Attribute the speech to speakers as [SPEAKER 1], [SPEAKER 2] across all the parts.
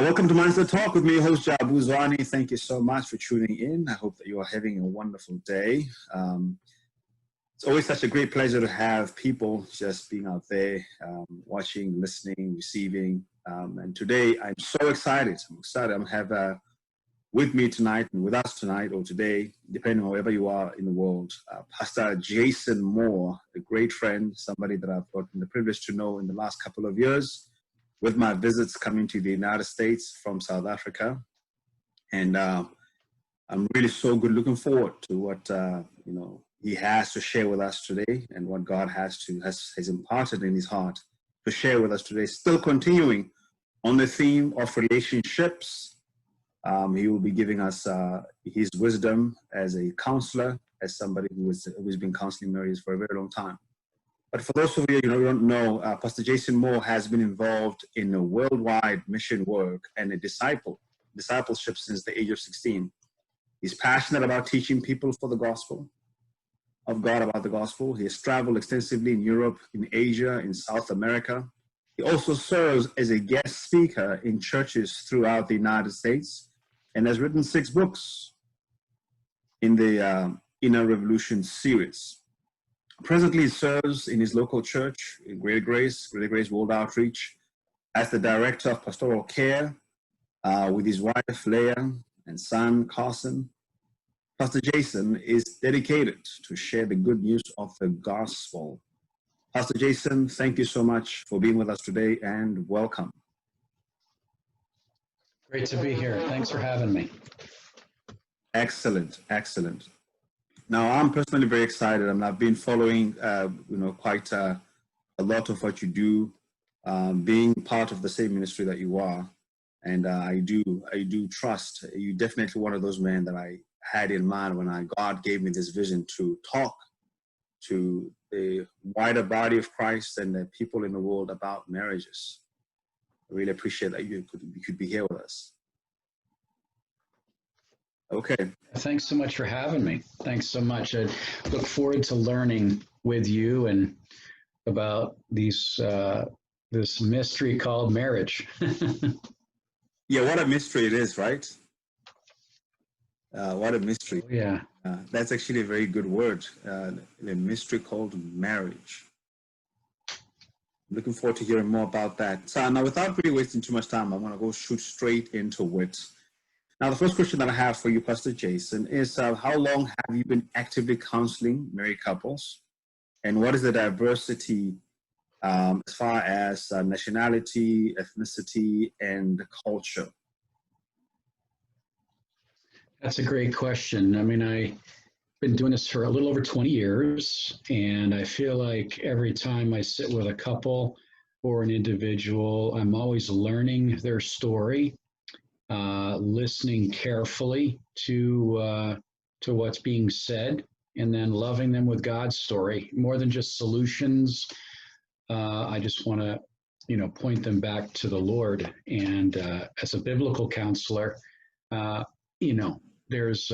[SPEAKER 1] Welcome to Mindset Talk with me, host Jabu Zwane. Thank you so much for tuning in. I hope that you are having a wonderful day. It's always such a great pleasure to have people just being out there, watching, listening, receiving. And today, I'm so excited. I have with me tonight and with us tonight or today, depending on wherever you are in the world, PastorJason Moore, a great friend, somebody that I've gotten the privilege to know in the last couple of years, with my visits coming to the United States from South Africa. And I'm really so good looking forward to what he has to share with us today and what God has imparted in his heart to share with us today. Still continuing on the theme of relationships. He will be giving us his wisdom as a counselor, as somebody who's been counseling marriages for a very long time. But for those of you who don't know, PastorJason Moore has been involved in a worldwide mission work and a discipleship since the age of 16. He's passionate about teaching people for the gospel of God, about the gospel. He has traveled extensively in Europe, in Asia, in South America. He also serves as a guest speaker in churches throughout the United States and has written 6 books in the Inner Revolution series. Presently, he serves in his local church, in Greater Grace World Outreach, as the director of pastoral care with his wife, Leah, and son, Carson. Pastor Jason is dedicated to share the good news of the gospel. Pastor Jason, thank you so much for being with us today, and welcome.
[SPEAKER 2] Great to be here. Thanks for having me.
[SPEAKER 1] Excellent, excellent. Now, I'm personally very excited. I've been following, quite a lot of what you do, being part of the same ministry that you are, and I do trust you. Definitely one of those men that I had in mind when God gave me this vision to talk to the wider body of Christ and the people in the world about marriages. I really appreciate that you could be here with us. Okay.
[SPEAKER 2] Thanks so much for having me. Thanks so much. I look forward to learning with you and about this mystery called marriage.
[SPEAKER 1] Yeah, what a mystery it is, right? What a mystery.
[SPEAKER 2] Oh, yeah.
[SPEAKER 1] That's actually a very good word, a mystery called marriage. I'm looking forward to hearing more about that. So now, without really wasting too much time, I want to go shoot straight into it. Now, the first question that I have for you, Pastor Jason, is how long have you been actively counseling married couples? And what is the diversity as far as nationality, ethnicity, and culture?
[SPEAKER 2] That's a great question. I mean, I've been doing this for a little over 20 years, and I feel like every time I sit with a couple or an individual, I'm always learning their story. Listening carefully to what's being said, and then loving them with God's story. More than just solutions, I just want to, point them back to the Lord. And as a biblical counselor, there's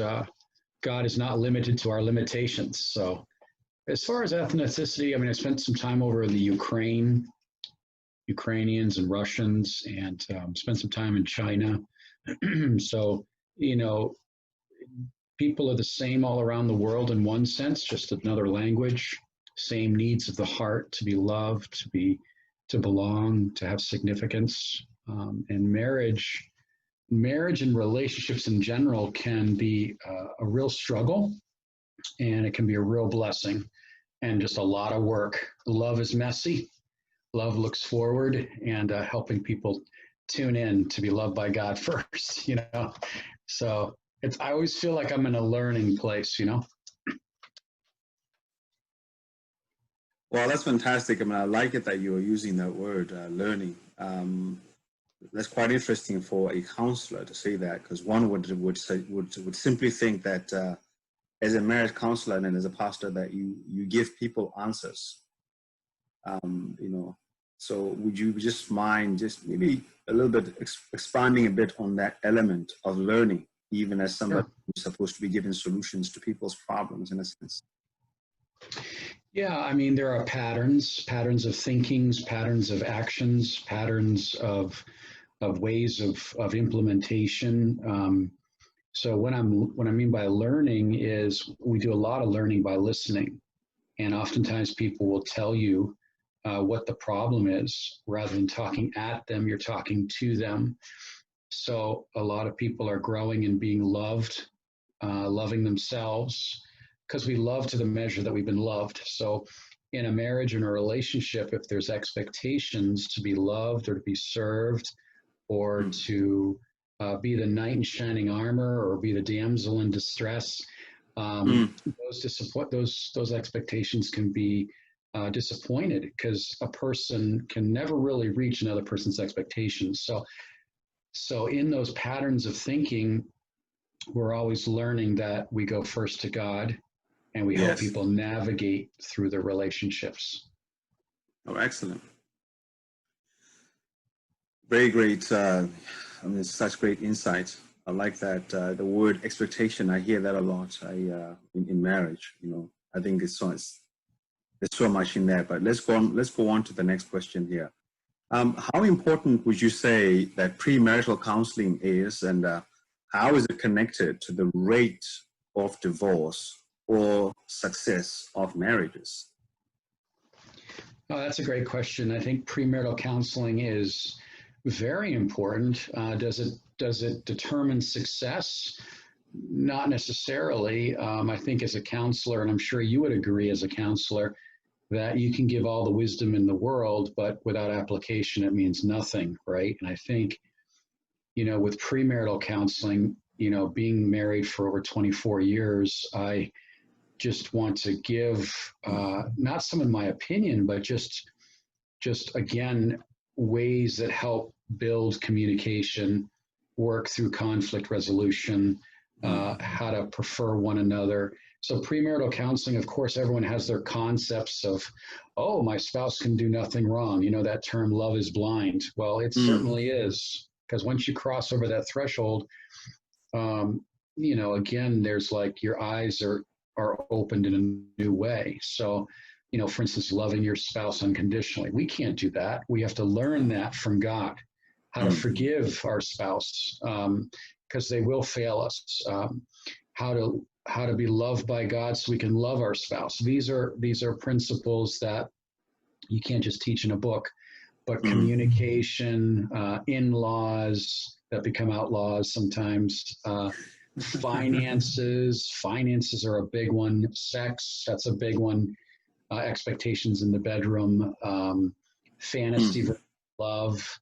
[SPEAKER 2] God is not limited to our limitations. So, as far as ethnicity, I mean, I spent some time over in the Ukrainians and Russians, and spent some time in China. So, people are the same all around the world in one sense, just another language, same needs of the heart, to be loved, to belong, to have significance. And marriage and relationships in general can be a real struggle, and it can be a real blessing and just a lot of work. Love is messy. Love looks forward, and helping people tune in to be loved by God first, So I always feel like I'm in a learning place,
[SPEAKER 1] Well, that's fantastic. I mean, I like it that you are using that word, learning. That's quite interesting for a counselor to say that, because one would simply think that as a marriage counselor and as a pastor that you give people answers. So would you just mind just maybe a little bit expanding a bit on that element of learning, even as somebody who's supposed to be giving solutions to people's problems, in a sense?
[SPEAKER 2] Yeah, I mean, there are patterns of thinkings, patterns of actions, patterns of ways of implementation. So what I mean by learning is we do a lot of learning by listening, and oftentimes people will tell you what the problem is rather than talking at them. You're talking to them. So a lot of people are growing and being loved, loving themselves, because we love to the measure that we've been loved. So in a marriage and a relationship, if there's expectations to be loved or to be served or to be the knight in shining armor or be the damsel in distress, those expectations can be disappointed, because a person can never really reach another person's expectations. So in those patterns of thinking, we're always learning that we go first to God, and we help people navigate through their relationships.
[SPEAKER 1] Oh, excellent. Very great. Such great insight. I like that. The word expectation, I hear that a lot in marriage. I think there's so much in there, but let's go on to the next question here. How important would you say that premarital counseling is, and how is it connected to the rate of divorce or success of marriages?
[SPEAKER 2] Oh, that's a great question. I think premarital counseling is very important. Does it determine success? Not necessarily. I think as a counselor, and I'm sure you would agree as a counselor, that you can give all the wisdom in the world, but without application, it means nothing, right? And I think, with premarital counseling, being married for over 24 years, I just want to give, not some of my opinion, but just again, ways that help build communication, work through conflict resolution, how to prefer one another. So premarital counseling, of course, everyone has their concepts of, oh, my spouse can do nothing wrong. That term, love is blind. Well, it certainly is, because once you cross over that threshold, again, there's like your eyes are opened in a new way. So, for instance, loving your spouse unconditionally. We can't do that. We have to learn that from God, how to forgive our spouse, because they will fail us. How to be loved by God so we can love our spouse. These are principles that you can't just teach in a book, but communication, in-laws that become outlaws sometimes, finances are a big one, sex, that's a big one, expectations in the bedroom, fantasy, love.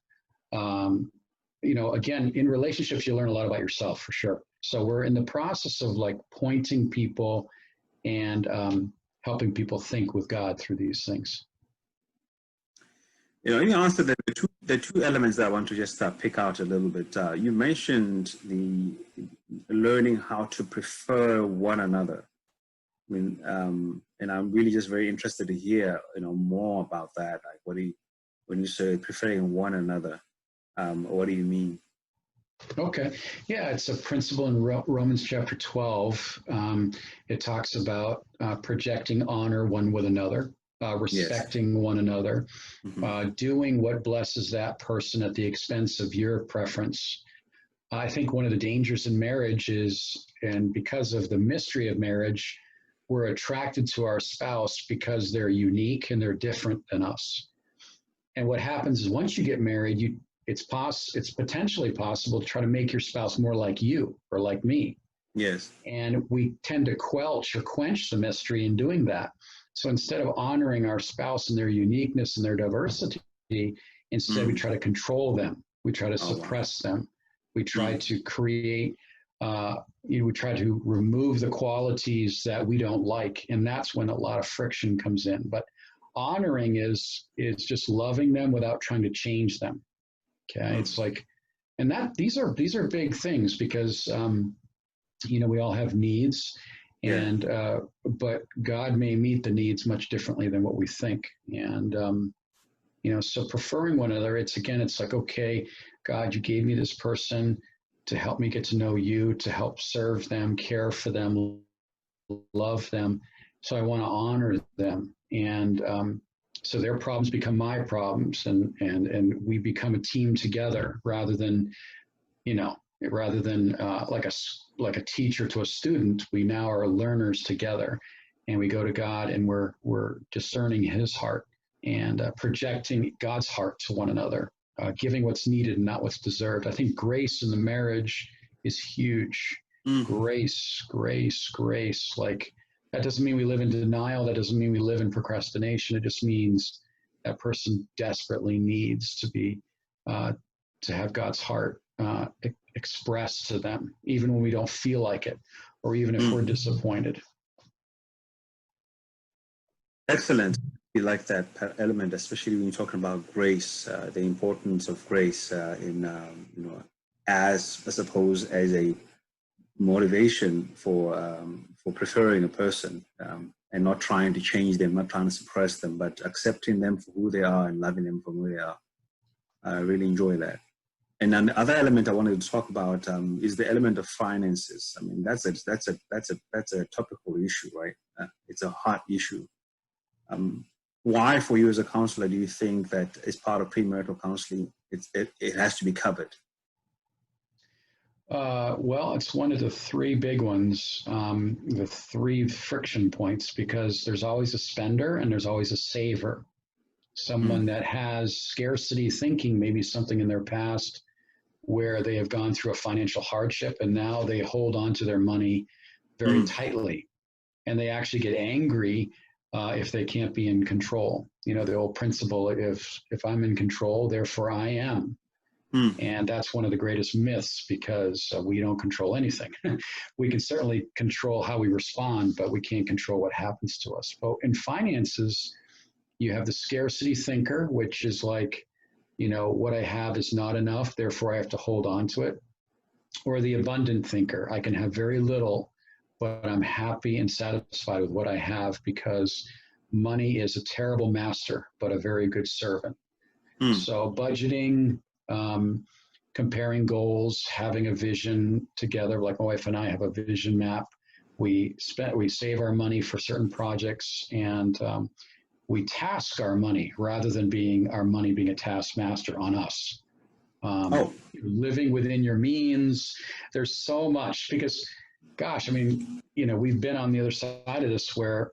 [SPEAKER 2] Again, in relationships, you learn a lot about yourself for sure. So we're in the process of pointing people and helping people think with God through these things.
[SPEAKER 1] In your answer, the two elements that I want to just pick out a little bit. You mentioned the learning how to prefer one another. And I'm really just very interested to hear more about that. When you say preferring one another, what do you mean?
[SPEAKER 2] Okay. Yeah, it's a principle in Romans chapter 12. It talks about projecting honor one with another, respecting one another, doing what blesses that person at the expense of your preference. I think one of the dangers in marriage is, and because of the mystery of marriage, we're attracted to our spouse because they're unique and they're different than us. And what happens is once you get married, it's potentially possible to try to make your spouse more like you or like me.
[SPEAKER 1] Yes.
[SPEAKER 2] And we tend to quench the mystery in doing that. So instead of honoring our spouse and their uniqueness and their diversity, instead we try to control them. We try to suppress them. We try to create, we try to remove the qualities that we don't like. And that's when a lot of friction comes in. But honoring is just loving them without trying to change them. Okay, it's and these are big things because we all have needs, and but God may meet the needs much differently than what we think, and so preferring one another. It's like, okay, God, you gave me this person to help me get to know you, to help serve them, care for them, love them. So I want to honor them, and So their problems become my problems, and we become a team together rather than, like a teacher to a student. We now are learners together, and we go to God, and we're discerning His heart and projecting God's heart to one another, giving what's needed and not what's deserved. I think grace in the marriage is huge. Grace, grace, grace. Like, that doesn't mean we live in denial. That doesn't mean we live in procrastination. It just means that person desperately needs to have God's heart expressed to them, even when we don't feel like it, or even if we're disappointed. Excellent.
[SPEAKER 1] You like that element, especially when you're talking about grace, the importance of grace as I suppose as a motivation for preferring a person, and not trying to change them, not trying to suppress them, but accepting them for who they are and loving them for who they are. I really enjoy that. And then the other element I wanted to talk about is the element of finances. I mean, that's a topical issue, right? It's a hot issue. Why, for you as a counselor, do you think that as part of premarital counseling, it has to be covered?
[SPEAKER 2] Well, it's one of the three big ones, the three friction points, because there's always a spender and there's always a saver. Someone that has scarcity thinking, maybe something in their past where they have gone through a financial hardship, and now they hold on to their money very tightly. And they actually get angry if they can't be in control. You know, the old principle, if I'm in control, therefore I am. And that's one of the greatest myths, because we don't control anything. We can certainly control how we respond, but we can't control what happens to us. But in finances, you have the scarcity thinker, which is like, what I have is not enough, therefore I have to hold on to it. Or the abundant thinker, I can have very little, but I'm happy and satisfied with what I have, because money is a terrible master, but a very good servant. So budgeting, comparing goals, having a vision together, like my wife and I have a vision map. We save our money for certain projects, and we task our money rather than our money being a taskmaster on us. Living within your means. There's so much, because, gosh, I mean, we've been on the other side of this where,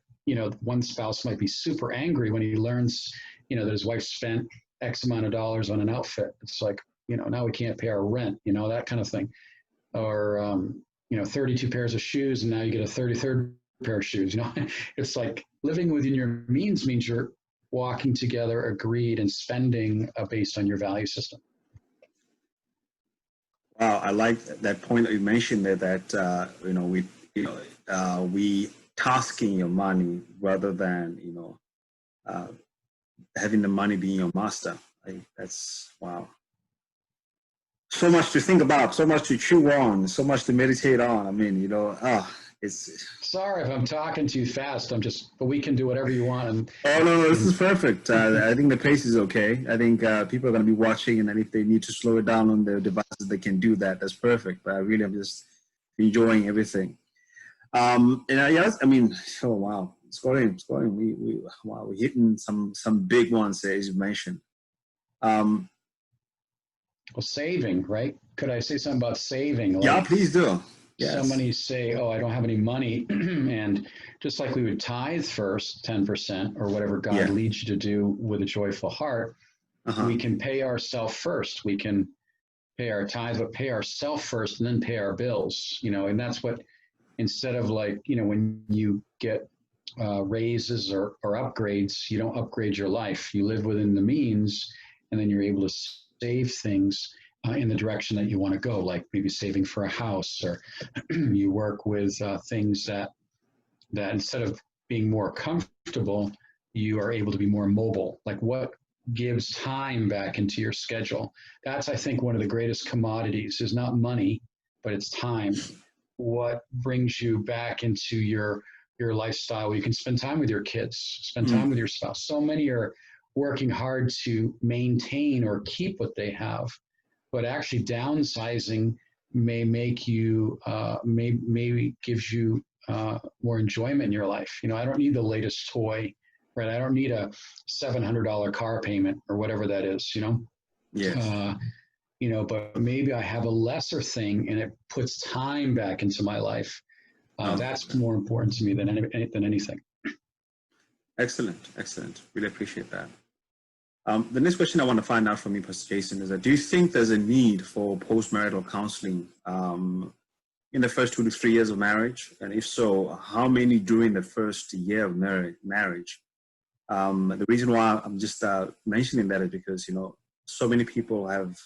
[SPEAKER 2] one spouse might be super angry when he learns, that his wife spent X amount of dollars on an outfit. It's like, now we can't pay our rent, that kind of thing. Or, 32 pairs of shoes, and now you get a 33rd pair of shoes. It's like living within your means means you're walking together, agreed, and spending based on your value system.
[SPEAKER 1] Wow, I like that point that you mentioned there, that we tasking your money rather than having the money being your master. That's wow. So much to think about, so much to chew on, so much to meditate on. I mean, it's.
[SPEAKER 2] Sorry if I'm talking too fast. But we can do whatever you want.
[SPEAKER 1] Oh no, this is perfect. I think the pace is okay. I think people are going to be watching, and then if they need to slow it down on their devices, they can do that. That's perfect. But I really am just enjoying everything. And yes, I mean, oh wow, it's going. We're hitting some big ones there, as you mentioned.
[SPEAKER 2] Well, saving, right? Could I say something about saving?
[SPEAKER 1] Yeah, please do. Yes.
[SPEAKER 2] So many say, I don't have any money. And just like we would tithe first, 10%, or whatever God leads you to do with a joyful heart, we can pay ourselves first. We can pay our tithe, but pay ourselves first and then pay our bills, and that's what, instead of when you get raises or upgrades, you don't upgrade your life. You live within the means, and then you're able to save things in the direction that you want to go, like maybe saving for a house, or you work with things that instead of being more comfortable, you are able to be more mobile. Like what gives time back into your schedule. That's, I think, one of the greatest commodities is not money, but it's time. What brings you back into your lifestyle where you can spend time with your kids, spend time with your spouse. So many are working hard to maintain or keep what they have, but actually downsizing may make you, maybe gives you more enjoyment in your life. I don't need the latest toy. right? I don't need a $700 car payment or whatever that is,
[SPEAKER 1] Yes.
[SPEAKER 2] But maybe I have a lesser thing and it puts time back into my life.
[SPEAKER 1] Oh,
[SPEAKER 2] That's more important to me than anything.
[SPEAKER 1] excellent. Excellent. Really appreciate that. The next question I want to find out from you, Pastor Jason, is that do you think there's a need for postmarital counseling in the first 2 to 3 years of marriage? And if so, how many during the first year of marriage? The reason why I'm just mentioning that is because, so many people have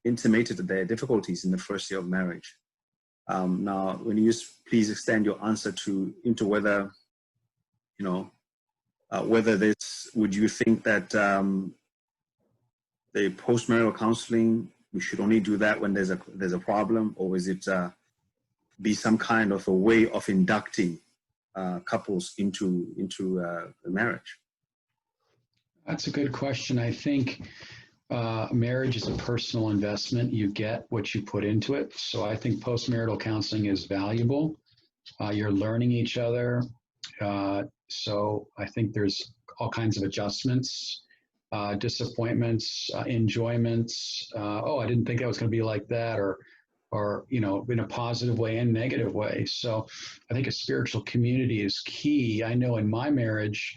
[SPEAKER 1] intimated their difficulties in the first year of marriage. Now, when you please extend your answer into whether, whether would you think that the postmarital counseling, we should only do that when there's a problem, or is it be some kind of a way of inducting couples into the marriage?
[SPEAKER 2] That's a good question. I think marriage is a personal investment. You get what you put into it. So I think postmarital counseling is valuable. You're learning each other. So I think there's all kinds of adjustments, disappointments, enjoyments. I didn't think I was going to be like that, or in a positive way and negative way. So I think a spiritual community is key. I know in my marriage,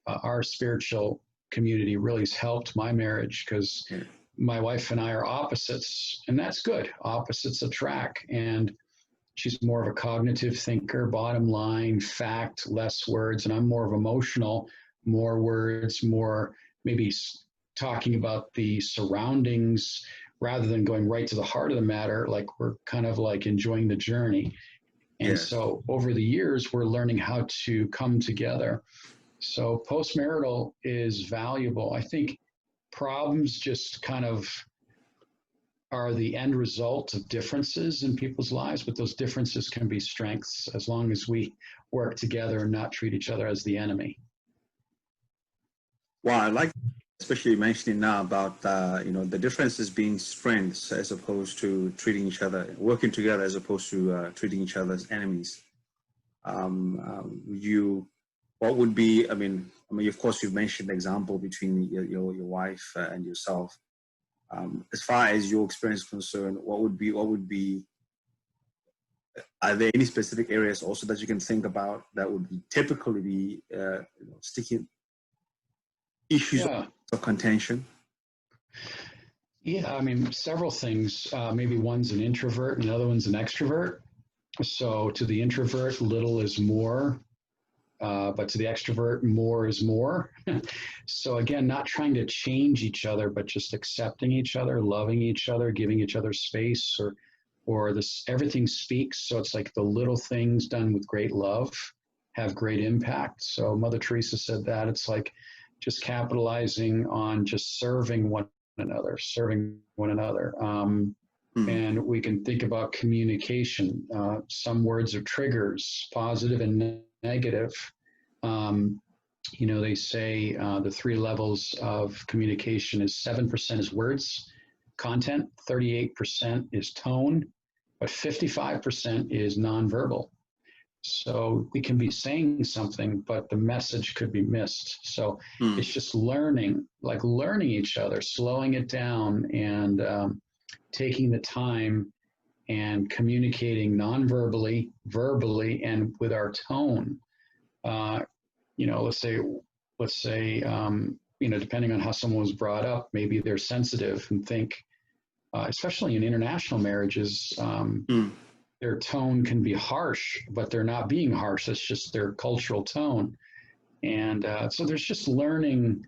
[SPEAKER 2] our spiritual community really has helped my marriage because my wife and I are opposites, and that's good. Opposites attract, and she's more of a cognitive thinker, bottom line, fact, less words, and I'm more of emotional, more words, more maybe talking about the surroundings rather than going right to the heart of the matter. Like we're kind of like enjoying the journey. And so over the years, we're learning how to come together. So postmarital is valuable. I think problems just kind of are the end result of differences in people's lives, but those differences can be strengths as long as we work together and not treat each other as the enemy.
[SPEAKER 1] Wow, I like, especially mentioning now about the differences being strengths as opposed to treating each other, working together as opposed to treating each other as enemies. What would be? I mean, of course, you've mentioned the example between your wife and yourself. As far as your experience is concerned, what would be? Are there any specific areas also that you can think about that would typically be sticking issues of contention?
[SPEAKER 2] Yeah, I mean, several things. Maybe one's an introvert and the other one's an extrovert. So to the introvert, little is more. But to the extrovert, more is more. So again, not trying to change each other, but just accepting each other, loving each other, giving each other space, or this everything speaks. So it's like the little things done with great love have great impact. So Mother Teresa said that it's like just capitalizing on just serving one another. And we can think about communication. Some words are triggers, positive and negative. They say the 3 levels of communication is 7% is words, content, 38% is tone, but 55% is nonverbal. So we can be saying something, but the message could be missed. So it's just learning each other, slowing it down, and taking the time and communicating non-verbally, verbally, and with our tone. Let's say, depending on how someone was brought up, maybe they're sensitive and think, especially in international marriages, their tone can be harsh, but they're not being harsh. That's just their cultural tone. And so there's just learning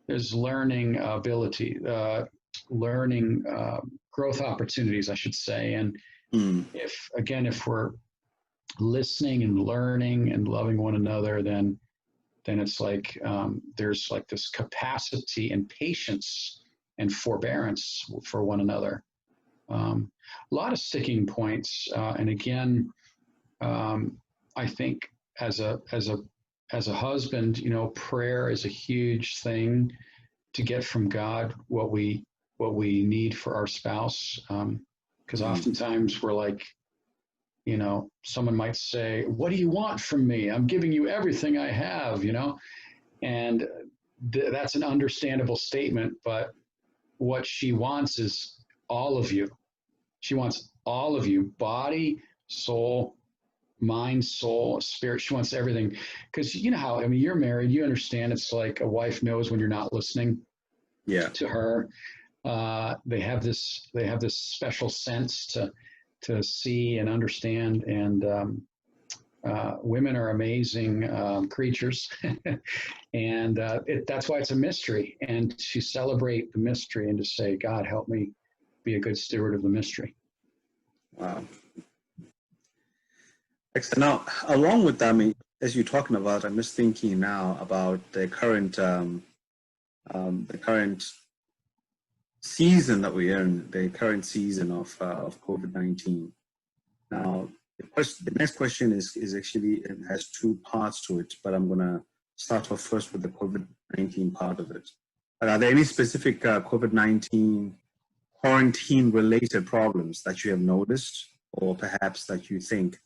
[SPEAKER 2] ability, growth opportunities, I should say. And if we're listening and learning and loving one another, then it's like there's like this capacity and patience and forbearance for one another. A lot of sticking points, and again, I think as a husband, prayer is a huge thing to get from God what we need for our spouse, because oftentimes we're like, someone might say, "What do you want from me? I'm giving you everything I have," And that's an understandable statement, but what she wants is all of you. She wants all of you, body, soul, mind, soul, spirit. She wants everything. Because you know how, I mean, you're married, you understand it's like a wife knows when you're not listening to her. They have this special sense to see and understand. And women are amazing creatures. And that's why it's a mystery. And to celebrate the mystery and to say, God, help me be a good steward of the mystery.
[SPEAKER 1] Wow. Excellent. Now, along with that, I mean, as you're talking about, I'm just thinking now about the current season that we're in, the current season of COVID-19. Now, the next question is actually, it has two parts to it, but I'm going to start off first with the COVID-19 part of it. Are there any specific COVID-19 quarantine-related problems that you have noticed, or perhaps that you think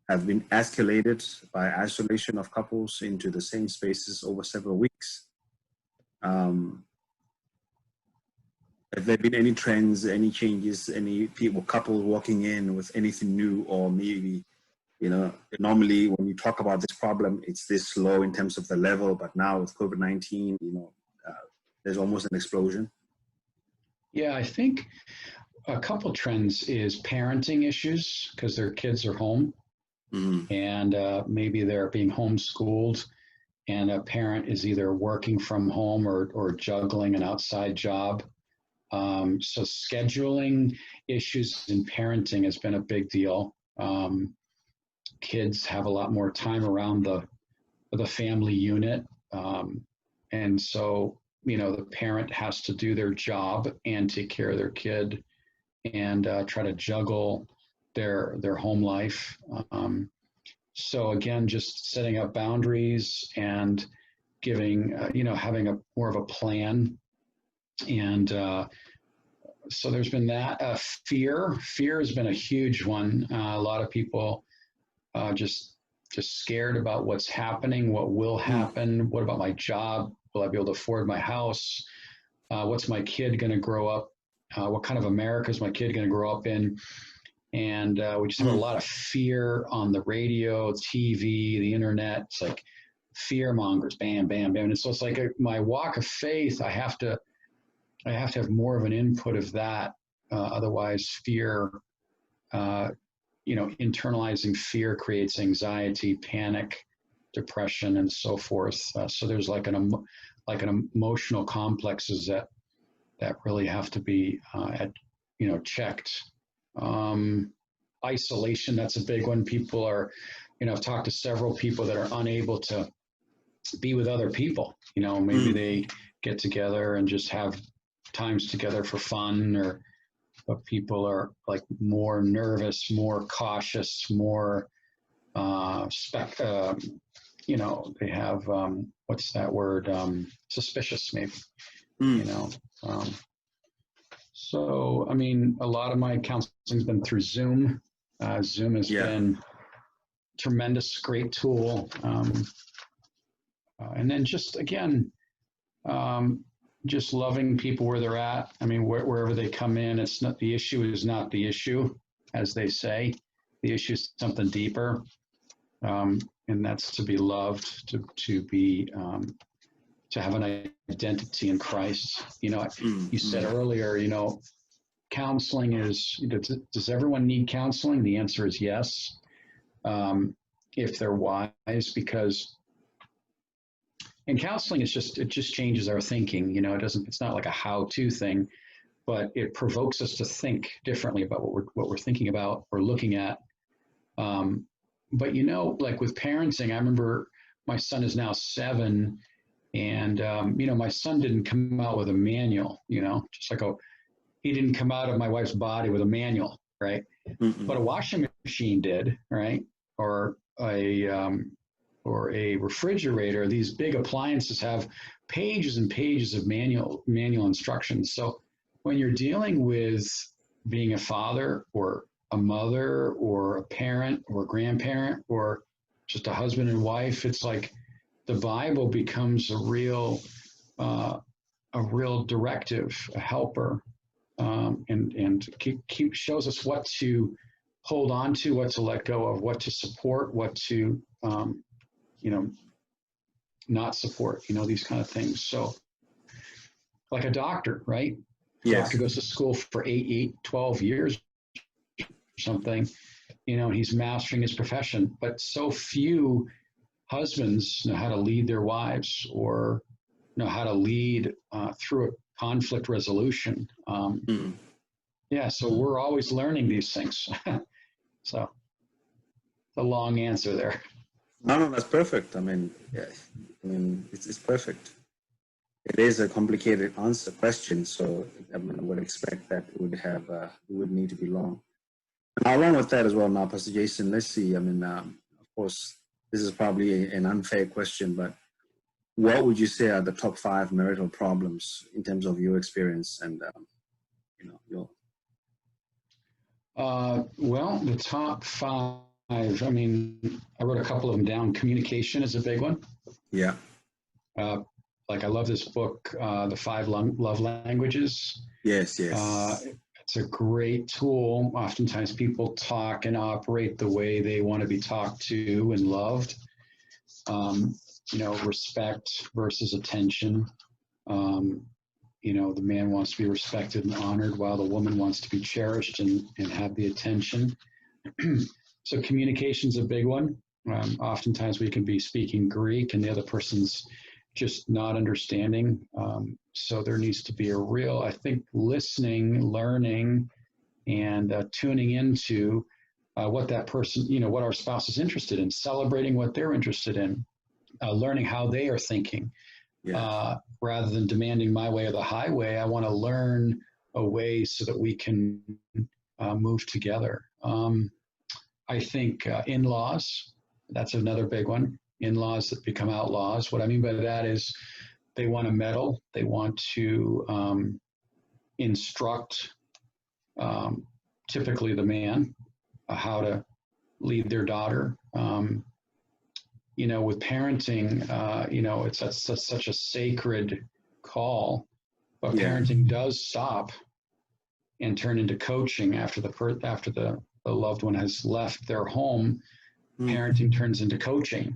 [SPEAKER 1] have been escalated by isolation of couples into the same spaces over several weeks? Have there been any trends, any changes, any couples walking in with anything new, or maybe, you know, normally when you talk about this problem, it's this low in terms of the level, but now with COVID-19, you know, there's almost an explosion?
[SPEAKER 2] Yeah, I think a couple trends is parenting issues because their kids are home. Mm-hmm. And maybe they're being homeschooled, and a parent is either working from home or juggling an outside job. So scheduling issues in parenting has been a big deal. Kids have a lot more time around the family unit. And so, you know, the parent has to do their job and take care of their kid and try to juggle their home life. So again, just setting up boundaries and giving, you know, having more of a plan. And so there's been that. Fear has been a huge one. A lot of people just scared about what's happening, what will happen, what about my job? Will I be able to afford my house? What's my kid going to grow up? What kind of America is my kid going to grow up in? And we just have a lot of fear on the radio, TV, the internet. It's like fear mongers, bam, bam, bam. And so it's like my walk of faith, I have to have more of an input of that. Otherwise, fear, you know, internalizing fear creates anxiety, panic, depression, and so forth. So there's like an emotional complexes that really have to be checked. Isolation, that's a big one. People are, you know, I've talked to several people that are unable to be with other people. You know, maybe they get together and just have times together for fun, but people are like more nervous, more cautious, more you know, they have what's that word? Suspicious, maybe. You know. So, I mean, a lot of my counseling's been through Zoom. Zoom has been tremendous, great tool. And then just, again, just loving people where they're at. I mean, wherever they come in, it's not, the issue is not the issue, as they say. The issue is something deeper. And that's to be loved, to be, to have an identity in Christ. You know, you said earlier, you know, counseling is, does everyone need counseling? The answer is yes, if they're wise, because in counseling, it just changes our thinking. You know, it's not like a how-to thing, but it provokes us to think differently about what we're thinking about or looking at. But, you know, like with parenting, I remember my son is now 7. And, you know, my son didn't come out with a manual, you know, just like he didn't come out of my wife's body with a manual, right? But a washing machine did, right? Or a refrigerator. These big appliances have pages and pages of manual instructions. So when you're dealing with being a father or a mother or a parent or a grandparent or just a husband and wife, it's like, the Bible becomes a real directive, a helper, and keep shows us what to hold on to, what to let go of, what to support, what to not support, these kind of things. So like a doctor, right?
[SPEAKER 1] Yes.
[SPEAKER 2] Doctor goes to school for 12 years or something, he's mastering his profession, but so few husbands know how to lead their wives or know how to lead through a conflict resolution. Yeah, so we're always learning these things. So the long answer there.
[SPEAKER 1] No, that's perfect. I mean, yeah, it's perfect. It is a complicated question, so I would expect that it would need to be long. And along with that as well, now, Pastor Jason, let's see. Of course, this is probably an unfair question, but what would you say are the top 5 marital problems in terms of your experience and your?
[SPEAKER 2] Well, the top 5. I wrote a couple of them down. Communication is a big one.
[SPEAKER 1] Yeah.
[SPEAKER 2] Like I love this book, The 5 Love Languages.
[SPEAKER 1] Yes.
[SPEAKER 2] It's a great tool. Oftentimes people talk and operate the way they want to be talked to and loved. Respect versus attention. The man wants to be respected and honored while the woman wants to be cherished and have the attention. So communication's a big one. Oftentimes we can be speaking Greek and the other person's just not understanding. So there needs to be a real, I think, listening, learning, and tuning into what that person, what our spouse is interested in, celebrating what they're interested in, learning how they are thinking. Yeah. Rather than demanding my way or the highway, I want to learn a way so that we can move together. I think in-laws, that's another big one. In-laws that become outlaws. What I mean by that is they want to meddle. They want to instruct, typically the man, how to lead their daughter. With parenting, it's such a sacred call, but parenting does stop and turn into coaching after the loved one has left their home. Parenting turns into coaching.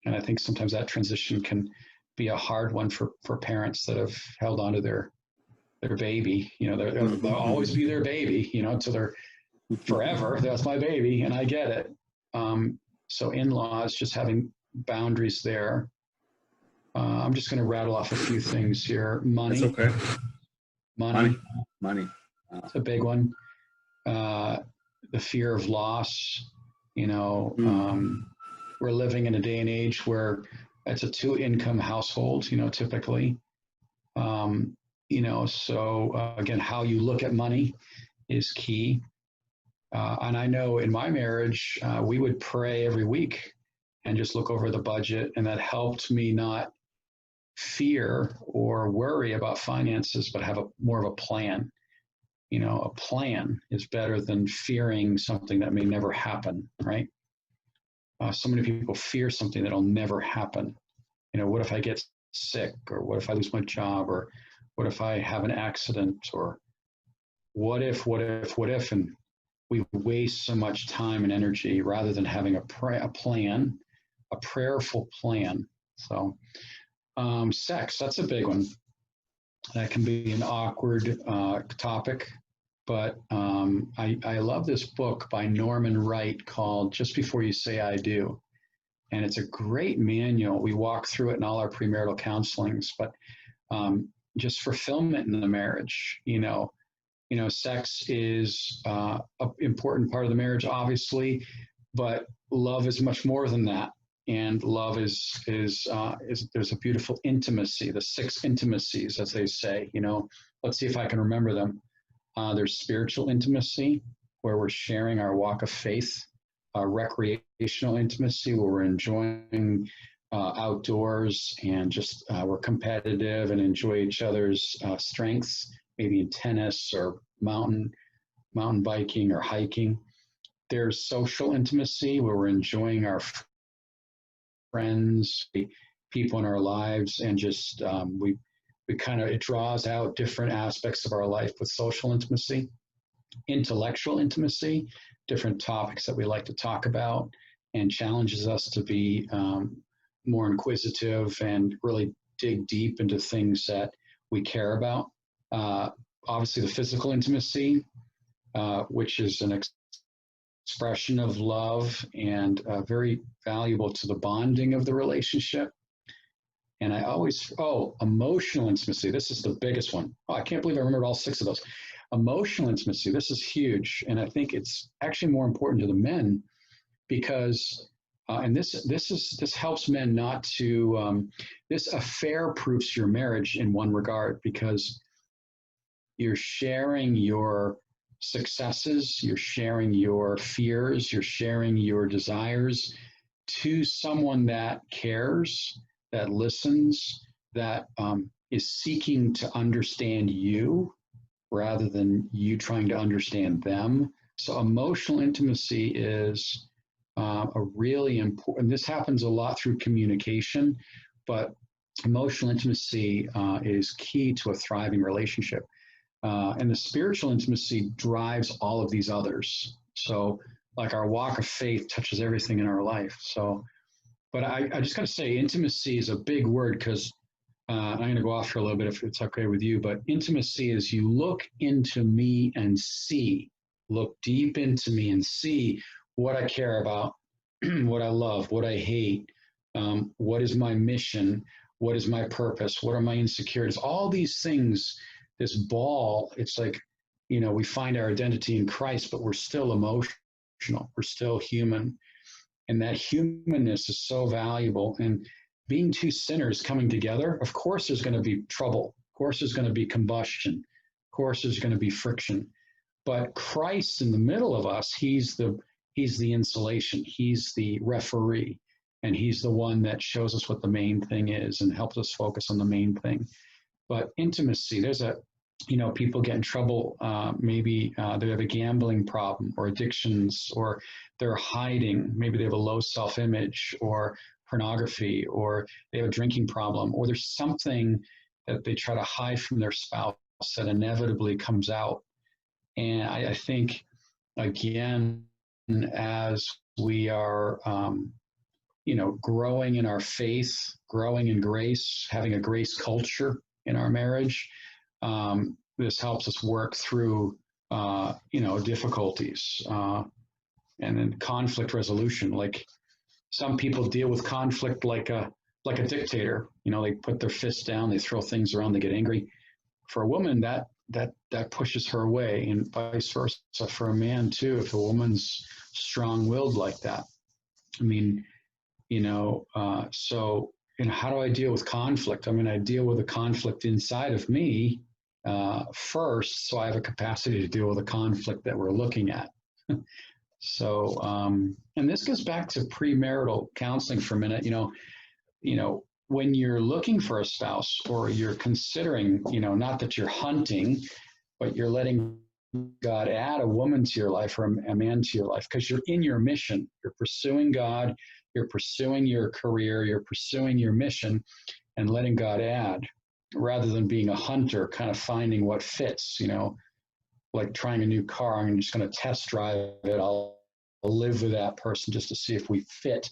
[SPEAKER 2] And I think sometimes that transition can be a hard one for parents that have held on to their baby. They'll always be their baby, until they're forever. That's my baby, and I get it. So in-laws, just having boundaries there. I'm just going to rattle off a few things here. Money.
[SPEAKER 1] That's okay. Money.
[SPEAKER 2] It's a big one. The fear of loss. We're living in a day and age where it's a 2-income household, typically. So again, how you look at money is key. And I know in my marriage, we would pray every week and just look over the budget, and that helped me not fear or worry about finances, but have more of a plan. A plan is better than fearing something that may never happen, right? So many people fear something that'll never happen. What if I get sick, or what if I lose my job, or what if I have an accident, or what if, and we waste so much time and energy rather than having a plan, a prayerful plan. So sex, that's a big one. That can be an awkward topic, but I love this book by Norman Wright called Just Before You Say I Do. And it's a great manual. We walk through it in all our premarital counselings, but just fulfillment in the marriage. Sex is an important part of the marriage, obviously, but love is much more than that. And love is there's a beautiful intimacy, the 6 intimacies, as they say. Let's see if I can remember them. There's spiritual intimacy, where we're sharing our walk of faith. Recreational intimacy, where we're enjoying outdoors and just we're competitive and enjoy each other's strengths, maybe in tennis or mountain biking or hiking. There's social intimacy, where we're enjoying our friends, people in our lives, and just we kind of, it draws out different aspects of our life with social intimacy, intellectual intimacy, different topics that we like to talk about, and challenges us to be more inquisitive and really dig deep into things that we care about. Obviously, the physical intimacy, which is an expression of love and very valuable to the bonding of the relationship. And I always, emotional intimacy. This is the biggest one. Oh, I can't believe I remembered all 6 of those. Emotional intimacy. This is huge. And I think it's actually more important to the men because, and this helps men not to, this affair proofs your marriage in one regard, because you're sharing your successes, you're sharing your fears, you're sharing your desires to someone that cares, that listens, that is seeking to understand you rather than you trying to understand them. So emotional intimacy is a really important, this happens a lot through communication, but emotional intimacy is key to a thriving relationship. And the spiritual intimacy drives all of these others. So like our walk of faith touches everything in our life. So, but I just got to say, intimacy is a big word because I'm going to go off for a little bit if it's okay with you, but intimacy is you look into me and see, look deep into me and see what I care about, what I love, what I hate, what is my mission, what is my purpose, what are my insecurities, all these things, this ball, it's like, you know, we find our identity in Christ, but we're still emotional, we're still human. And that humanness is so valuable. And being two sinners coming together, of course there's going to be trouble. Of course there's going to be combustion. Of course there's going to be friction. But Christ in the middle of us, he's the insulation. He's the referee. And he's the one that shows us what the main thing is and helps us focus on the main thing. But intimacy, there's a, you know, people get in trouble. Maybe they have a gambling problem or addictions, or they're hiding. Maybe they have a low self-image or pornography, or they have a drinking problem, or there's something that they try to hide from their spouse that inevitably comes out. And I think, again, as we are, you know, growing in our faith, growing in grace, having a grace culture in our marriage, this helps us work through, you know, difficulties, and then conflict resolution. Like some people deal with conflict like a dictator. You know, they put their fists down, they throw things around, they get angry. For a woman, that pushes her away, and vice versa for a man too. If a woman's strong-willed like that, I mean, you know, so. And how do I deal with conflict? I mean, I deal with the conflict inside of me first, so I have a capacity to deal with the conflict that we're looking at. So, and this goes back to premarital counseling for a minute. You know, when you're looking for a spouse, or you're considering, you know, not that you're hunting, but you're letting God add a woman to your life or a man to your life, because you're in your mission. You're pursuing God. You're pursuing your career, you're pursuing your mission, and letting God add, rather than being a hunter, kind of finding what fits, you know, like trying a new car. I'm just going to test drive it. I'll live with that person just to see if we fit.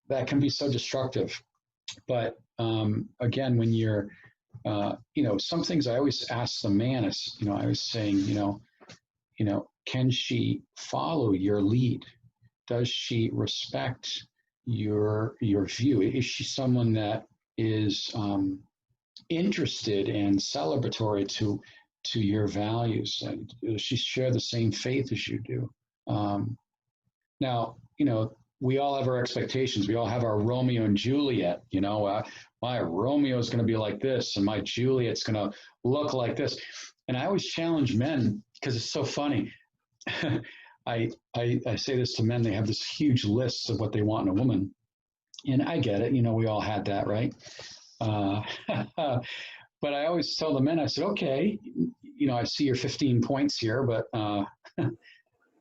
[SPEAKER 2] That can be so destructive. But again, when you're, you know, some things I always ask the man is, you know, I was saying, you know, can she follow your lead? Does she respect your view? Is she someone that is interested and celebratory to your values? And does she share the same faith as you do? Now, you know, we all have our expectations. We all have our Romeo and Juliet. You know, my Romeo is going to be like this, and my Juliet's going to look like this. And I always challenge men, because it's so funny. I say this to men, they have this huge list of what they want in a woman. And I get it, you know, we all had that, right? But I always tell the men, I said, okay, you know, I see your 15 points here, but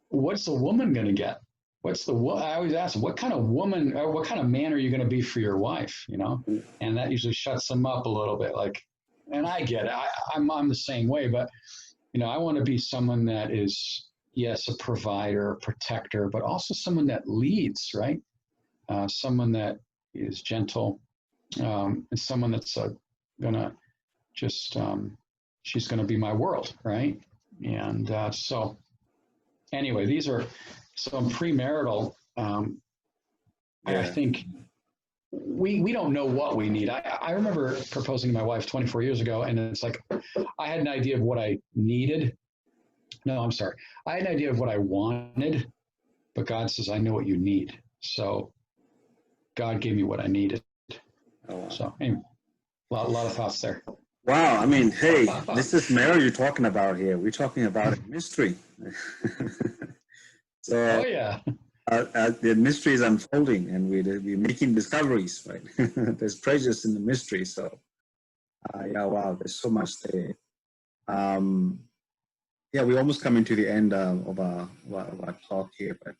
[SPEAKER 2] what's the woman going to get? I always ask them, what kind of woman or what kind of man are you going to be for your wife? You know, and that usually shuts them up a little bit. Like, and I get it. I'm the same way, but you know, I want to be someone that is, yes, a provider, a protector, but also someone that leads, right? Someone that is gentle, and someone that's gonna just, she's gonna be my world, right? And so anyway, so in premarital, I think we don't know what we need. I remember proposing to my wife 24 years ago, and it's like I had an idea of what I needed. No, I'm sorry. I had an idea of what I wanted, but God says, I know what you need. So God gave me what I needed.
[SPEAKER 1] Oh, wow.
[SPEAKER 2] So anyway, a lot of thoughts there.
[SPEAKER 1] Wow. I mean, hey, this is marriage you're talking about here. We're talking about a mystery. So,
[SPEAKER 2] oh, yeah.
[SPEAKER 1] The mystery is unfolding, and we're making discoveries, right? There's treasures in the mystery. So, yeah, wow, there's so much there. Yeah, we're almost coming to the end of our talk here, but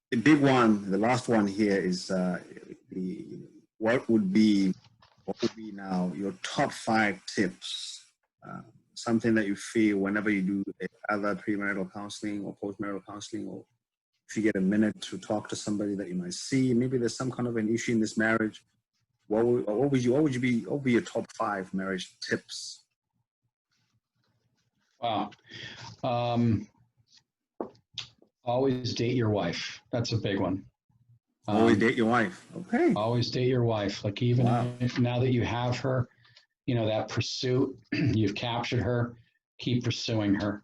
[SPEAKER 1] the big one, the last one here is what would be now your top 5 tips? Something that you feel whenever you do either premarital counseling or postmarital counseling, or if you get a minute to talk to somebody that you might see, maybe there's some kind of an issue in this marriage. What would be your top 5 marriage tips?
[SPEAKER 2] Wow. Always date your wife. That's a big one.
[SPEAKER 1] Always date your wife. Okay.
[SPEAKER 2] Always date your wife. Like even if now that you have her, you know, that pursuit, you've captured her, keep pursuing her.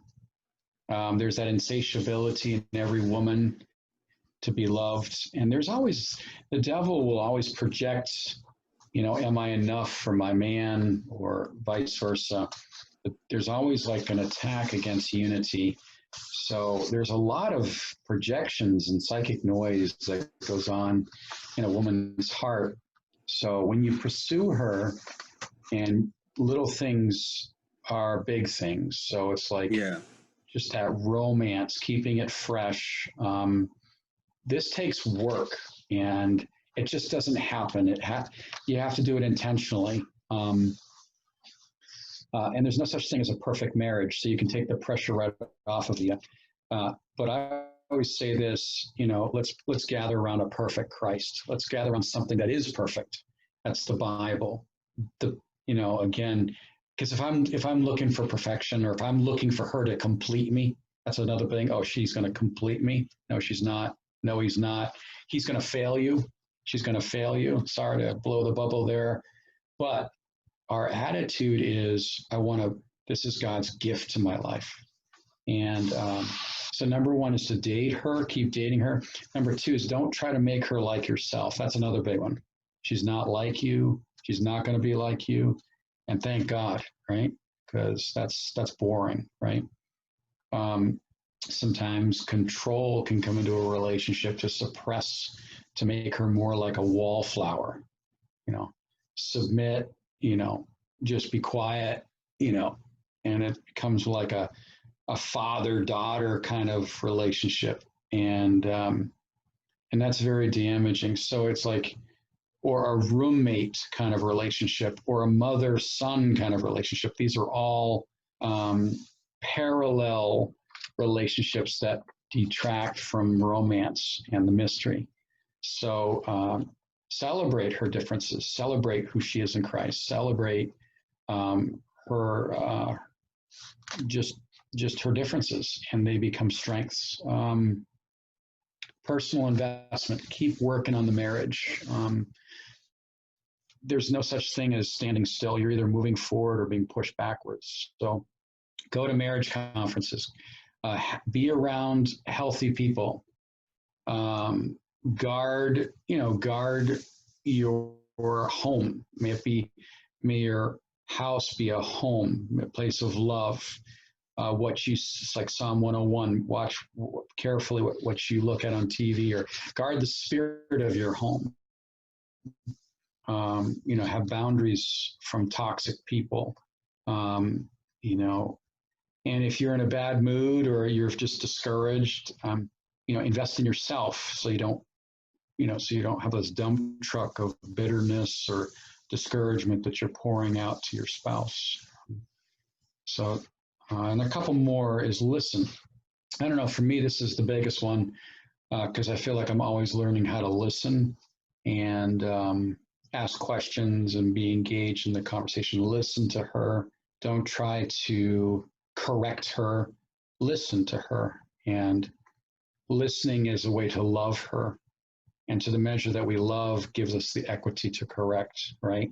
[SPEAKER 2] There's that insatiability in every woman to be loved. And there's always, the devil will always project, you know, am I enough for my man or vice versa? But there's always like an attack against unity. So there's a lot of projections and psychic noise that goes on in a woman's heart. So when you pursue her, and little things are big things. So it's like just that romance, keeping it fresh. This takes work, and it just doesn't happen. You have to do it intentionally. And there's no such thing as a perfect marriage, so you can take the pressure right off of you. But I always say this, you know, let's gather around a perfect Christ. Let's gather around something that is perfect. That's the Bible. You know, again, because if I'm looking for perfection, or if I'm looking for her to complete me, that's another thing. Oh, she's going to complete me. No, she's not. No, he's not. He's going to fail you. She's going to fail you. Sorry to blow the bubble there. But our attitude is, this is God's gift to my life. And so number 1 is to date her, keep dating her. Number 2 is don't try to make her like yourself. That's another big one. She's not like you. She's not going to be like you. And thank God, right? Because that's boring, right? Sometimes control can come into a relationship to suppress, to make her more like a wallflower, you know, submit, you know, just be quiet, you know, and it becomes like a father-daughter kind of relationship. And that's very damaging. So it's like, or a roommate kind of relationship, or a mother-son kind of relationship. These are all parallel relationships that detract from romance and the mystery. So celebrate her differences, celebrate who she is in Christ, celebrate her just her differences, and they become strengths. Personal investment, keep working on the marriage. There's no such thing as standing still. You're either moving forward or being pushed backwards. So go to marriage conferences, be around healthy people, guard your home. May your house be a home, a place of love. It's like Psalm 101, watch carefully what you look at on TV, or guard the spirit of your home. Have boundaries from toxic people. And if you're in a bad mood or you're just discouraged, invest in yourself so you don't have this dump truck of bitterness or discouragement that you're pouring out to your spouse. So, and a couple more is listen. I don't know, for me, this is the biggest one because I feel like I'm always learning how to listen and ask questions and be engaged in the conversation. Listen to her. Don't try to correct her. Listen to her. And listening is a way to love her. And to the measure that we love gives us the equity to correct, right?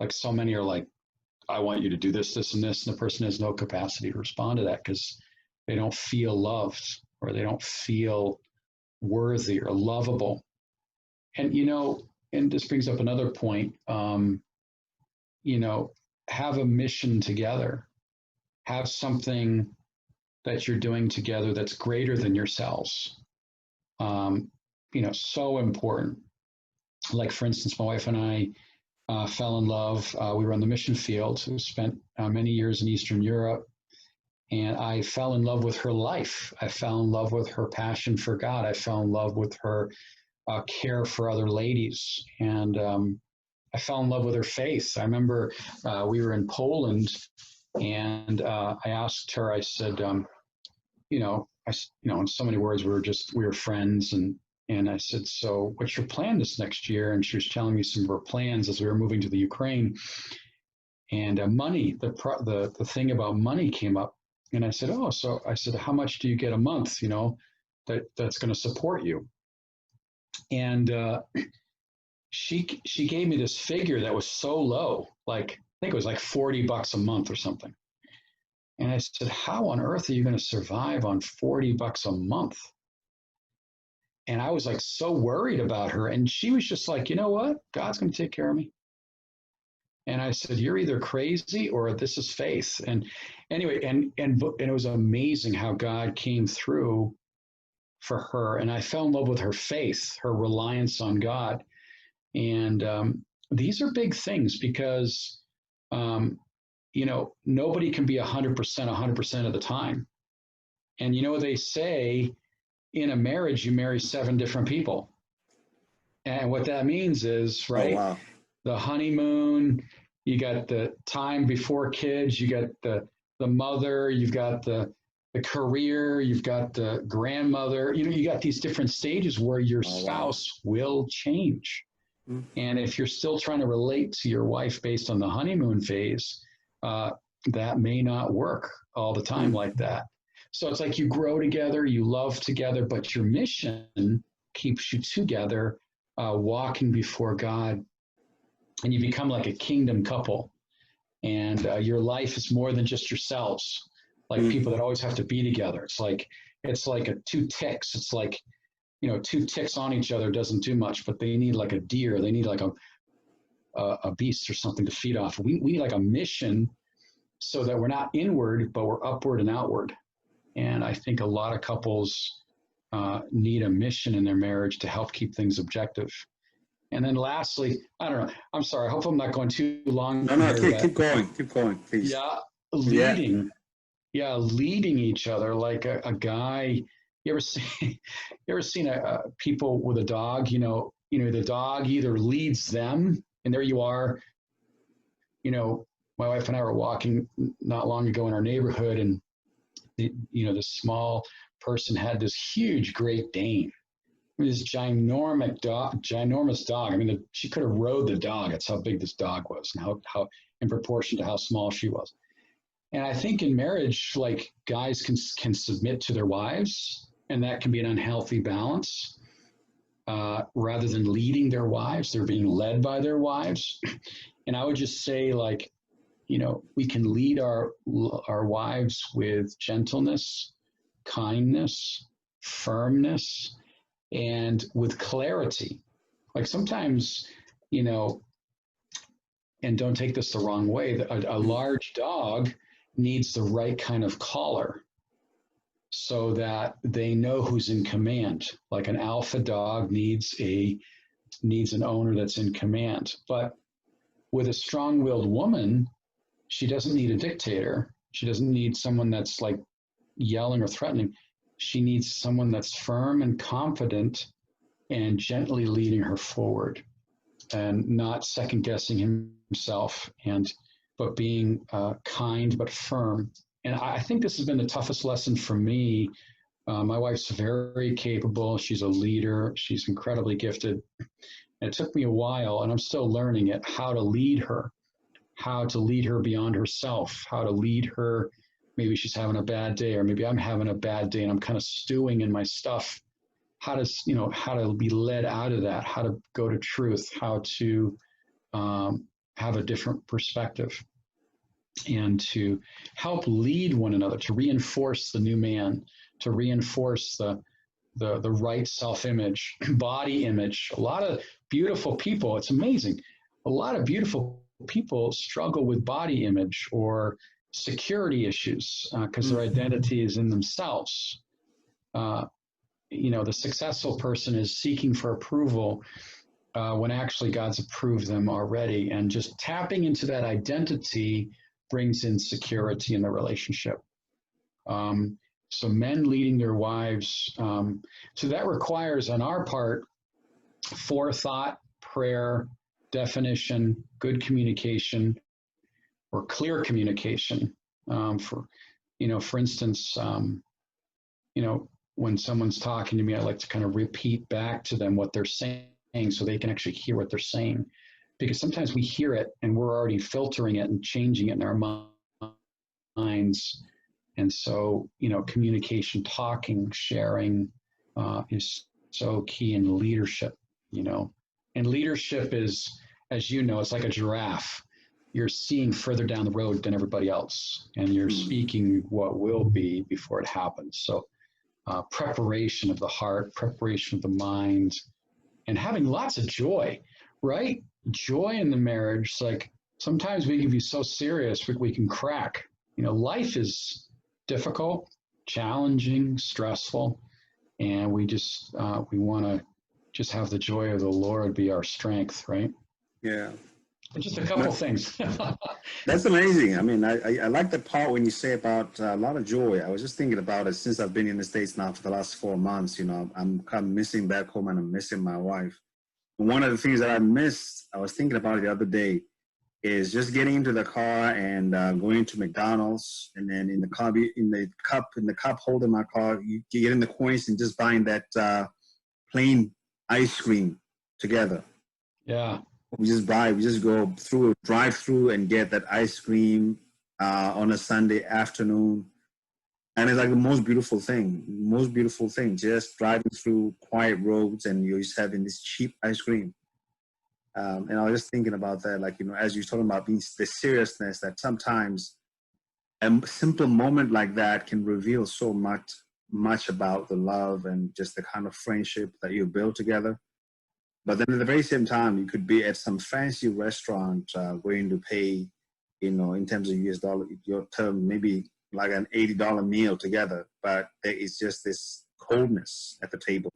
[SPEAKER 2] Like so many are like, I want you to do this, this, and this. And the person has no capacity to respond to that because they don't feel loved or they don't feel worthy or lovable. And, and this brings up another point, have a mission together. Have something that you're doing together that's greater than yourselves. So important. Like, for instance, my wife and I fell in love. We were on the mission field. We spent many years in Eastern Europe. And I fell in love with her life. I fell in love with her passion for God. I fell in love with her care for other ladies. And I fell in love with her faith. I remember we were in Poland and I asked her, I said, in so many words, we were friends. And I said, so what's your plan this next year? And she was telling me some of her plans as we were moving to the Ukraine. And money, the thing about money came up. And I said, how much do you get a month, that's going to support you? And she gave me this figure that was so low, like, I think it was like $40 a month or something. And I said, how on earth are you going to survive on $40 a month? And I was like so worried about her. And she was just like, you know what? God's going to take care of me. And I said, you're either crazy or this is faith. And anyway, and it was amazing how God came through for her. And I fell in love with her faith, her reliance on God. And these are big things because, nobody can be 100% of the time. And, they say in a marriage, you marry 7 different people. And what that means is, right,
[SPEAKER 1] oh, wow.
[SPEAKER 2] The honeymoon, you got the time before kids, you got the mother, you've got the career, you've got the grandmother, you got these different stages where your spouse will change. Mm-hmm. And if you're still trying to relate to your wife based on the honeymoon phase, that may not work all the time like that. So it's like you grow together, you love together, but your mission keeps you together, walking before God, and you become like a kingdom couple. And your life is more than just yourselves, like people that always have to be together. It's like two ticks. It's like, 2 ticks on each other doesn't do much, but they need like a deer. They need like a beast or something to feed off. We need like a mission so that we're not inward, but we're upward and outward. And I think a lot of couples need a mission in their marriage to help keep things objective. And then lastly, I don't know, I'm sorry, I hope I'm not going too long.
[SPEAKER 1] No, keep going, please.
[SPEAKER 2] Yeah, leading each other like a guy. You ever seen people with a dog, the dog either leads them, and there you are, my wife and I were walking not long ago in our neighborhood, and this small person had this huge Great Dane, this ginormous dog. I mean, she could have rode the dog. That's how big this dog was, and how in proportion to how small she was. And I think in marriage, like, guys can submit to their wives, and that can be an unhealthy balance. Rather than leading their wives, they're being led by their wives. And I would just say, like, we can lead our wives with gentleness, kindness, firmness, and with clarity. Like sometimes, and don't take this the wrong way, a large dog needs the right kind of collar so that they know who's in command. Like an alpha dog needs an owner that's in command. But with a strong-willed woman, she doesn't need a dictator. She doesn't need someone that's like yelling or threatening. She needs someone that's firm and confident and gently leading her forward and not second guessing himself, but being kind but firm. And I think this has been the toughest lesson for me. My wife's very capable. She's a leader. She's incredibly gifted. And it took me a while, and I'm still learning it, how to lead her beyond herself, how to lead her. Maybe she's having a bad day, or maybe I'm having a bad day and I'm kind of stewing in my stuff. How to be led out of that, how to go to truth, how to have a different perspective, and to help lead one another, to reinforce the new man, to reinforce the right self-image, body image. A lot of beautiful people, it's amazing. A lot of beautiful people struggle with body image or security issues because their identity is in themselves. The successful person is seeking for approval when actually God's approved them already. And just tapping into that identity brings in security in the relationship. So men leading their wives. So that requires on our part forethought, prayer, definition, good communication, or clear communication. For instance, when someone's talking to me, I like to kind of repeat back to them what they're saying so they can actually hear what they're saying. Because sometimes we hear it and we're already filtering it and changing it in our minds. And so, communication, talking, sharing is so key in leadership, And leadership is, as you know, it's like a giraffe. You're seeing further down the road than everybody else, and you're speaking what will be before it happens. So preparation of the heart, preparation of the mind, and having lots of joy, right? Joy in the marriage. It's like sometimes we can be so serious, we can crack. Life is difficult, challenging, stressful, and we want to just have the joy of the Lord be our strength, right?
[SPEAKER 1] Yeah.
[SPEAKER 2] Just a couple things.
[SPEAKER 1] That's amazing. I mean, I like the part when you say about a lot of joy. I was just thinking about it since I've been in the States now for the last 4 months. I'm kind of missing back home, and I'm missing my wife. And one of the things that I was thinking about it the other day, is just getting into the car and going to McDonald's, and then in the cup holder in my car, you get in the coins and just buying that plain ice cream together.
[SPEAKER 2] Yeah.
[SPEAKER 1] We just go through a drive-through and get that ice cream on a Sunday afternoon. And it's like the most beautiful thing, just driving through quiet roads and you're just having this cheap ice cream. And I was just thinking about that, as you're talking about the seriousness, that sometimes a simple moment like that can reveal so much about the love and just the kind of friendship that you build together. But then at the very same time, you could be at some fancy restaurant going to pay, in terms of US dollar, your term, maybe like an $80 meal together. But there is just this coldness at the table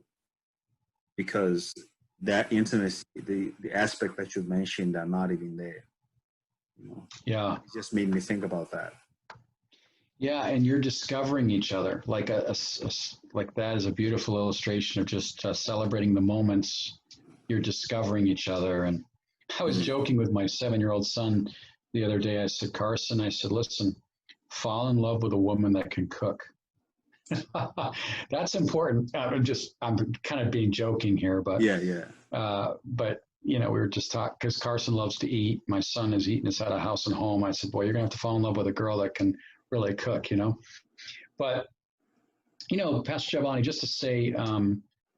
[SPEAKER 1] because that intimacy, the aspect that you mentioned are not even there.
[SPEAKER 2] Yeah.
[SPEAKER 1] It just made me think about that.
[SPEAKER 2] Yeah, and you're discovering each other. Like like that is a beautiful illustration of just celebrating the moments. You're discovering each other. And I was joking with my 7-year-old son the other day. I said, Carson, listen, fall in love with a woman that can cook. That's important. I'm kind of being joking here, but
[SPEAKER 1] yeah.
[SPEAKER 2] But we were just talking because Carson loves to eat. My son has eaten us out of house and home. I said, boy, you're gonna have to fall in love with a girl that can really cook, But Pastor Giovanni, just to say,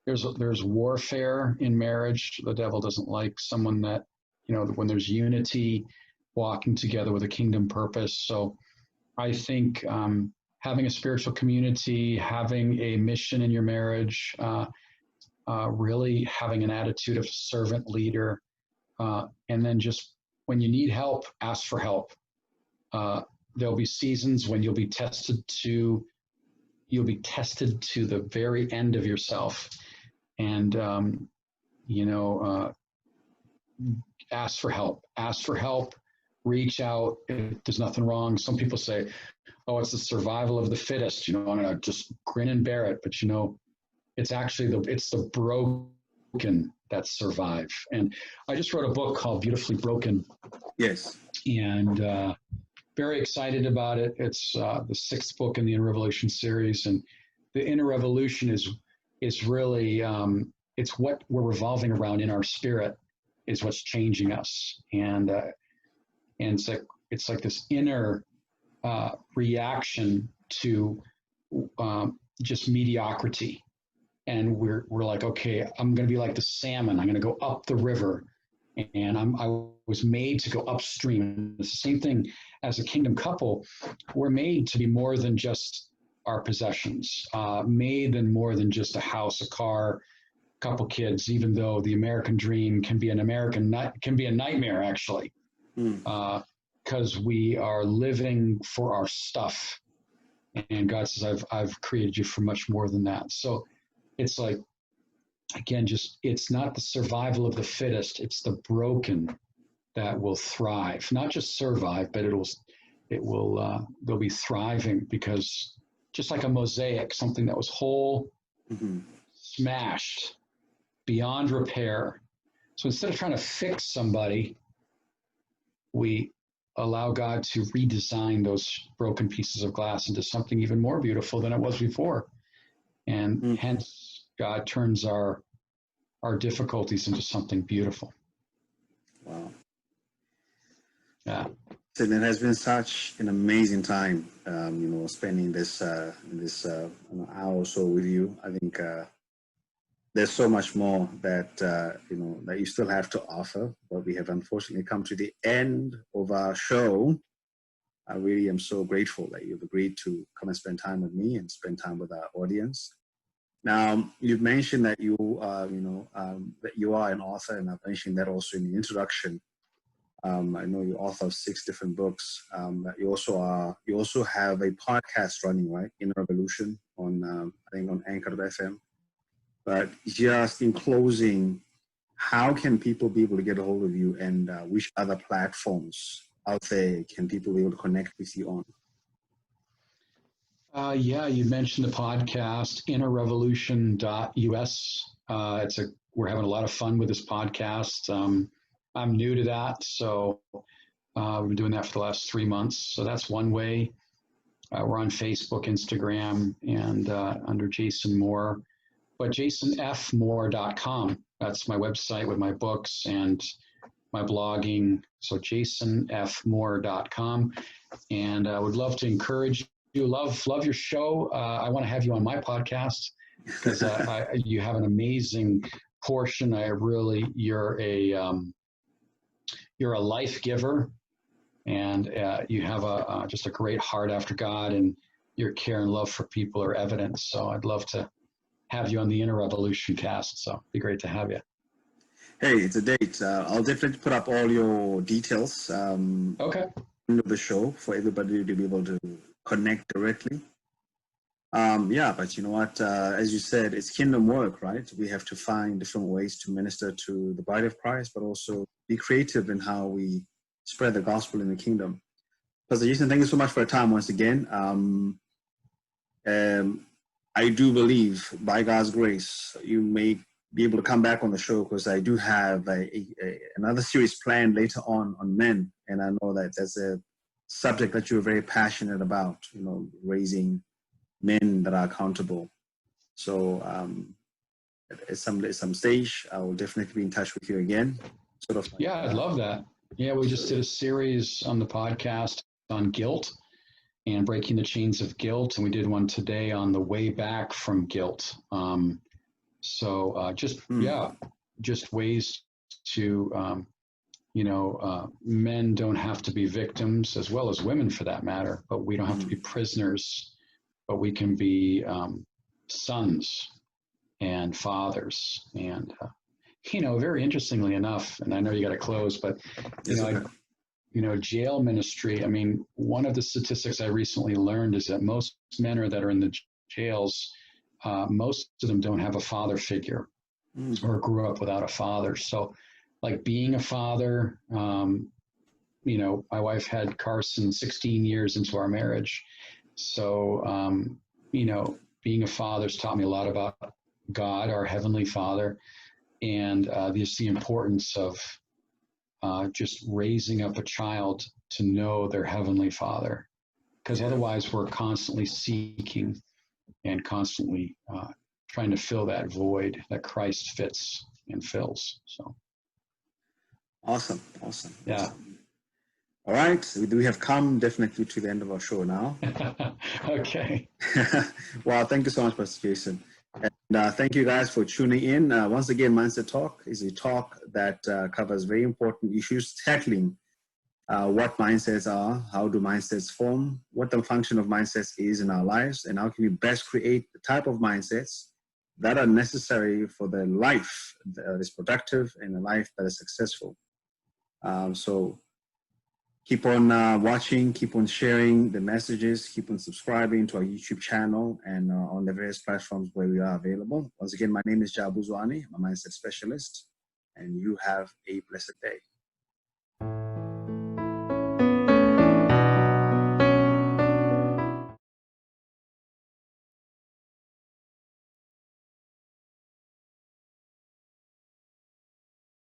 [SPEAKER 2] there's warfare in marriage. The devil doesn't like someone that, when there's unity, walking together with a kingdom purpose. So I think having a spiritual community, having a mission in your marriage, really having an attitude of servant leader, and then just when you need help, ask for help. There'll be seasons when you'll be tested to the very end of yourself, and ask for help. reach out. There's nothing wrong. Some people say, oh, it's the survival of the fittest. I'm going to just grin and bear it. But, it's actually it's the broken that survive. And I just wrote a book called Beautifully Broken.
[SPEAKER 1] Yes.
[SPEAKER 2] And very excited about it. It's the 6th book in the Inner Revolution series. And the Inner Revolution is really, it's what we're revolving around in our spirit is what's changing us. And it's like this inner reaction to just mediocrity. And we're like, okay, I'm going to be like the salmon. I'm going to go up the river, and I was made to go upstream. It's the same thing as a kingdom couple. We're made to be more than just our possessions, made than more than just a house, a car, couple kids. Even though the American dream can be a nightmare, actually, because we are living for our stuff, and God says, I've created you for much more than that. So it's like, again, it's not the survival of the fittest, it's the broken that will thrive. Not just survive, but they'll be thriving, because just like a mosaic, something that was whole, smashed, beyond repair. So instead of trying to fix somebody, we allow God to redesign those broken pieces of glass into something even more beautiful than it was before. And hence, God turns our difficulties into something beautiful.
[SPEAKER 1] Wow.
[SPEAKER 2] Yeah.
[SPEAKER 1] And it has been such an amazing time, spending this hour or so with you. I think there's so much more that that you still have to offer, but we have unfortunately come to the end of our show. I really am so grateful that you've agreed to come and spend time with me and spend time with our audience. Now, you've mentioned that you are an author, and I've mentioned that also in the introduction. I know you're author of 6 different books. You also have a podcast running, right? Inner Revolution on, I think on Anchor.fm. But just in closing, how can people be able to get a hold of you, and which other platforms out there can people be able to connect with you on?
[SPEAKER 2] Yeah, you mentioned the podcast, innerrevolution.us. We're having a lot of fun with this podcast. I'm new to that, so we've been doing that for the last 3 months. So that's one way. We're on Facebook, Instagram, and under Jason Moore. But jasonfmoore.com, that's my website with my books and my blogging. So jasonfmoore.com. And I would love to encourage you. Love your show. I want to have you on my podcast, because you have an amazing portion. You're a life giver, and you have just a great heart after God, and your care and love for people are evident. So I'd love to have you on the Inner Revolution cast. So it'd be great to have you.
[SPEAKER 1] Hey, it's a date. I'll definitely put up all your details.
[SPEAKER 2] Okay.
[SPEAKER 1] Of the show for everybody to be able to connect directly. But you know what? As you said, it's kingdom work, right? We have to find different ways to minister to the bride of Christ, but also be creative in how we spread the gospel in the kingdom. PastorJason, thank you so much for your time once again. I do believe, by God's grace, you may be able to come back on the show, because I do have another series planned later on men, and I know that there's a subject that you're very passionate about, raising men that are accountable. So at some stage, I will definitely be in touch with you again.
[SPEAKER 2] Yeah, I'd love that. Yeah, we just did a series on the podcast on guilt and breaking the chains of guilt, and we did one today on the way back from guilt. Just ways to, men don't have to be victims, as well as women for that matter, but we don't have to be prisoners, but we can be sons and fathers. And, very interestingly enough, and I know you got to close, but, jail ministry, one of the statistics I recently learned is that most men that are in the jails, most of them don't have a father figure or grew up without a father. So like being a father, you know, my wife had Carson 16 years into our marriage. So, you know, being a father's taught me a lot about God, our Heavenly Father, and just the importance of just raising up a child to know their Heavenly Father. Because otherwise we're constantly seeking and constantly trying to fill that void that Christ fits and fills. So.
[SPEAKER 1] Awesome. Awesome.
[SPEAKER 2] Yeah.
[SPEAKER 1] Awesome. All right. We have come definitely to the end of our show now.
[SPEAKER 2] Okay.
[SPEAKER 1] Well, thank you so much, Pastor Jason. And thank you guys for tuning in. Once again, Mindset Talk is a talk that covers very important issues, tackling what mindsets are, how do mindsets form, what the function of mindsets is in our lives, and how can we best create the type of mindsets that are necessary for the life that is productive and a life that is successful. So keep on watching, keep on sharing the messages, keep on subscribing to our YouTube channel and on the various platforms where we are available. Once again, my name is Jabu Zwane. I'm a mindset specialist, and you have a blessed day.